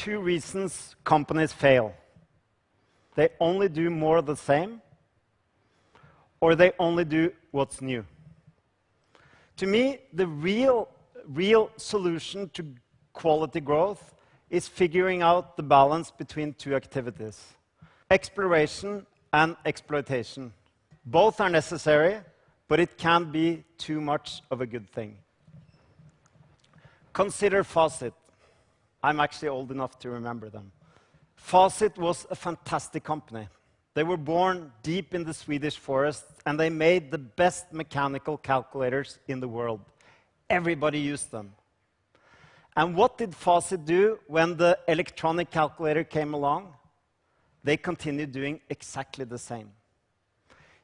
two reasons companies fail. They only do more of the same, or they only do what's new. To me, the real solution to quality growth is figuring out the balance between two activities: exploration and exploitation. Both are necessary, but it can't be too much of a good thing. Consider Fawcett. I'm actually old enough to remember them. Fawcett was a fantastic company. They were born deep in the Swedish forest, and they made the best mechanical calculators in the world. Everybody used them. And what did Fawcett do when the electronic calculator came along? They continued doing exactly the same.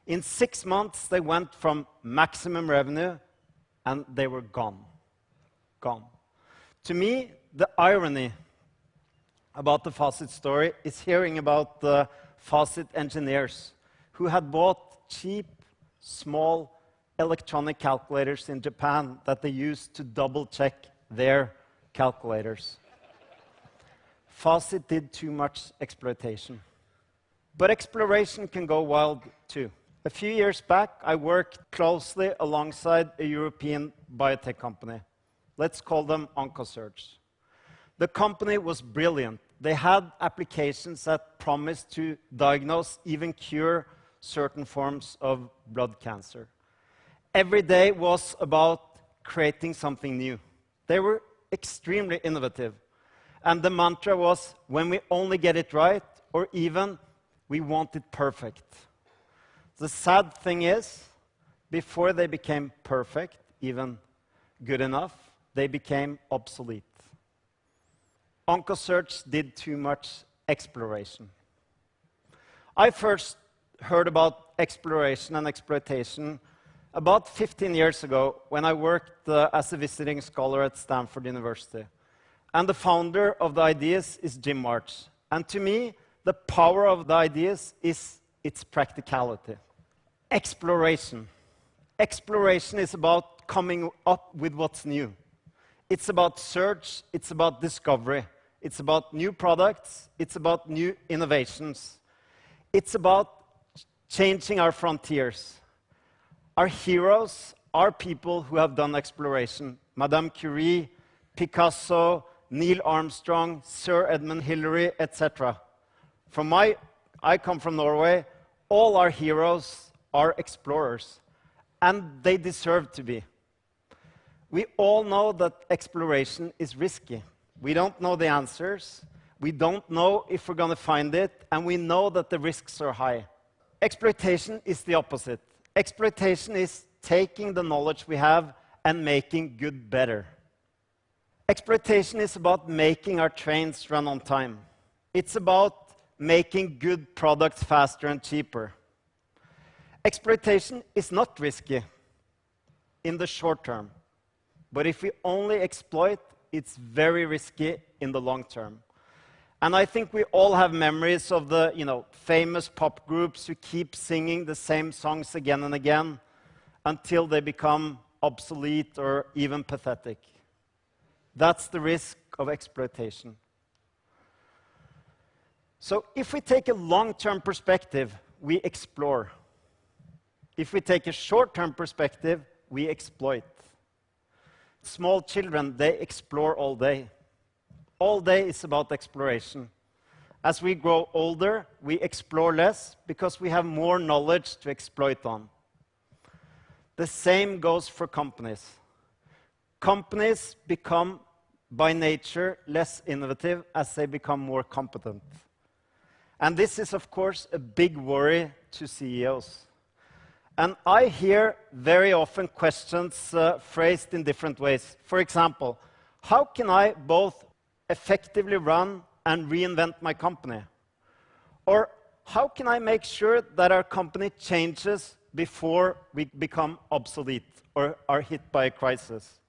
In 6 months, they went from maximum revenue, and they were gone. Gone. To me, the irony about the Fawcett story is hearing about the Fawcett engineers who had bought cheap, small electronic calculators in Japan that they used to double-check their calculators. Fawcett did too much exploitation. But exploration can go wild too. A few years back, I worked closely alongside a European biotech company. Let's call them Oncosearch. The company was brilliant. They had applications that promised to diagnose, even cure, certain forms of blood cancer. Every day was about creating something new. They were extremely innovative. And the mantra was, when we only get it right, or even, we want it perfect. The sad thing is, before they became perfect, even good enough, they became obsolete. Oncosearch did too much exploration. I first heard about exploration and exploitation about 15 years ago when I worked as a visiting scholar at Stanford University. And the founder of the ideas is Jim March. And to me, the power of the ideas is its practicality. Exploration. Exploration is about coming up with what's new. It's about search, it's about discovery. It's about new products, it's about new innovations. It's about changing our frontiers. Our heroes are people who have done exploration. Madame Curie, Picasso, Neil Armstrong, Sir Edmund Hillary, etc. I come from Norway. All our heroes are explorers, and they deserve to be. We all know that exploration is risky. We don't know the answers. We don't know if we're going to find it, and we know that the risks are high. Exploitation is the opposite. Exploitation is taking the knowledge we have and making good better. Exploitation is about making our trains run on time. It's about making good products faster and cheaper. Exploitation is not risky in the short term, but if we only exploit, it's very risky in the long term. And I think we all have memories of the famous pop groups who keep singing the same songs again and again until they become obsolete or even pathetic. That's the risk of exploitation. So if we take a long-term perspective, we explore. If we take a short-term perspective, we exploit. Small children, they explore all day. All day is about exploration. As we grow older, we explore less because we have more knowledge to exploit on. The same goes for companies. Companies become, by nature, less innovative as they become more competent. And this is, of course, a big worry to CEOs. And I hear very often questions phrased in different ways. For example, how can I both effectively run and reinvent my company? Or how can I make sure that our company changes before we become obsolete or are hit by a crisis?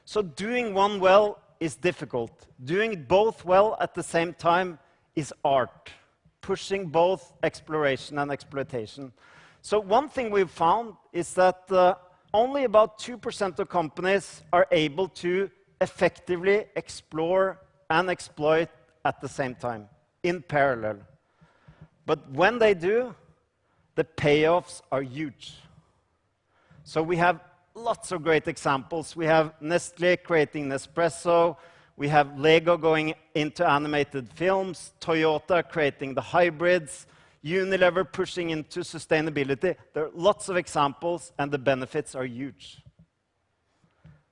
So doing one well is difficult. Doing both well at the same time is art, pushing both exploration and exploitation. So one thing we've found is that only about 2% of companies are able to effectively explore and exploit at the same time, in parallel. But when they do, the payoffs are huge. So we have lots of great examples. We have Nestlé creating Nespresso. We have Lego going into animated films, Toyota creating the hybrids, Unilever pushing into sustainability. There are lots of examples, and the benefits are huge.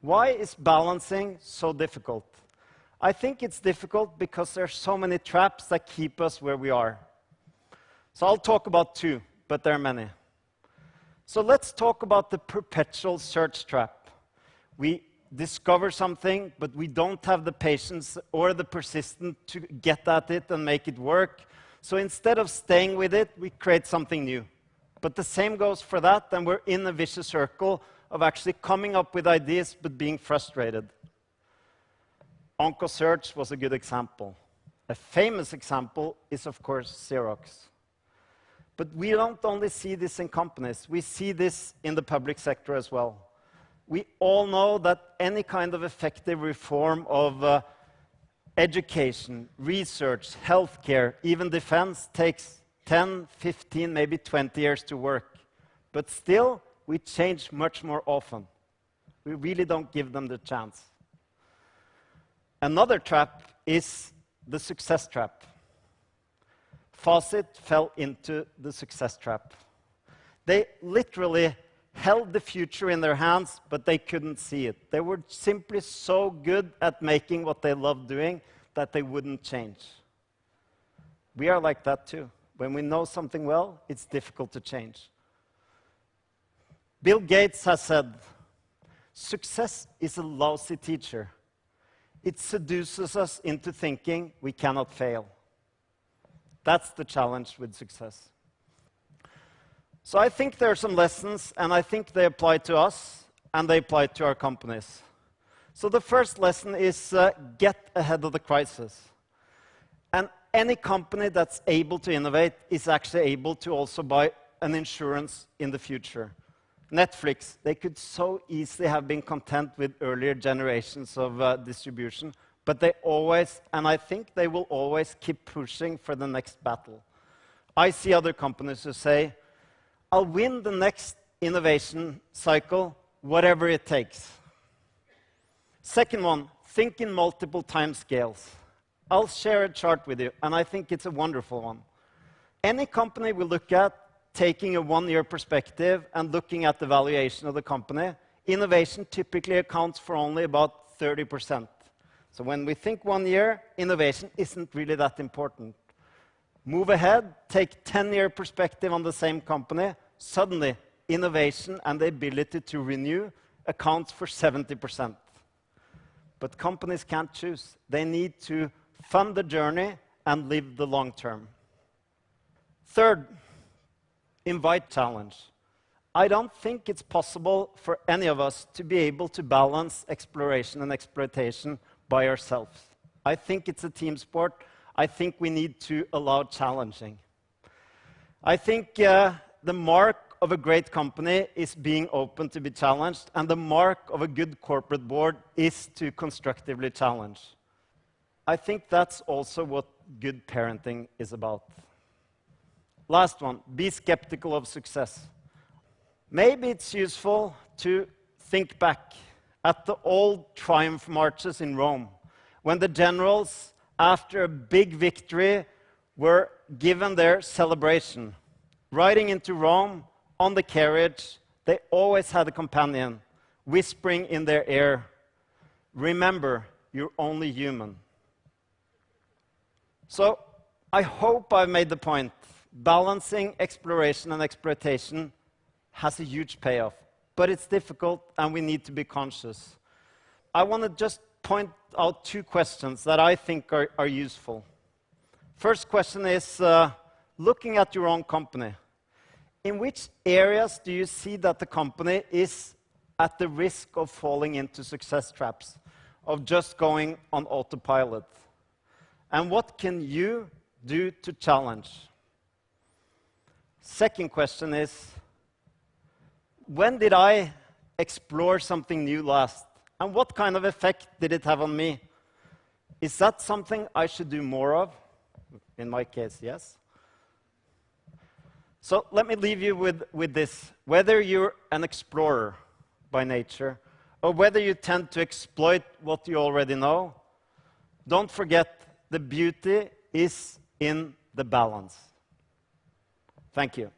Why is balancing so difficult? I think it's difficult because there are so many traps that keep us where we are. So I'll talk about two, but there are many. So let's talk about the perpetual search trap. We discover something, but we don't have the patience or the persistence to get at it and make it work. So instead of staying with it, we create something new. But the same goes for that, and we're in a vicious circle of actually coming up with ideas but being frustrated. OncoSearch was a good example. A famous example is, of course, Xerox. But we don't only see this in companies, we see this in the public sector as well. We all know that any kind of effective reform of education, research, healthcare, even defense takes 10, 15, maybe 20 years to work. But still, we change much more often. We really don't give them the chance. Another trap is the success trap. Fawcett fell into the success trap. They literally held the future in their hands, but they couldn't see it. They were simply so good at making what they loved doing that they wouldn't change. We are like that too. When we know something well, it's difficult to change. Bill Gates has said, success is a lousy teacher. It seduces us into thinking we cannot fail. That's the challenge with success. So I think there are some lessons, and I think they apply to us, and they apply to our companies. So the first lesson is get ahead of the crisis. And any company that's able to innovate is actually able to also buy an insurance in the future. Netflix, they could so easily have been content with earlier generations of distribution, but they always, and I think they will always keep pushing for the next battle. I see other companies who say, I'll win the next innovation cycle, whatever it takes. Second one, think in multiple time scales. I'll share a chart with you, and I think it's a wonderful one. Any company we look at, taking a one-year perspective and looking at the valuation of the company, innovation typically accounts for only about 30%. So when we think 1 year, innovation isn't really that important. Move ahead, take 10-year perspective on the same company, suddenly innovation and the ability to renew accounts for 70%. But companies can't choose. They need to fund the journey and live the long term. Third, invite challenge. I don't think it's possible for any of us to be able to balance exploration and exploitation by ourselves. I think it's a team sport. I think we need to allow challenging. I think the mark of a great company is being open to be challenged, and the mark of a good corporate board is to constructively challenge. I think that's also what good parenting is about. Last one, be skeptical of success. Maybe it's useful to think back at the old triumph marches in Rome, when the generals, after a big victory, were given their celebration. Riding into Rome on the carriage, they always had a companion, whispering in their ear, "Remember, you're only human." So I hope I've made the point. Balancing exploration and exploitation has a huge payoff, but it's difficult and we need to be conscious. I want to just point out two questions that I think are useful. First question is, looking at your own company, in which areas do you see that the company is at the risk of falling into success traps, of just going on autopilot? And what can you do to challenge? Second question is, when did I explore something new last? And what kind of effect did it have on me? Is that something I should do more of? In my case, yes. So let me leave you with this. Whether you're an explorer by nature, or whether you tend to exploit what you already know, don't forget the beauty is in the balance. Thank you.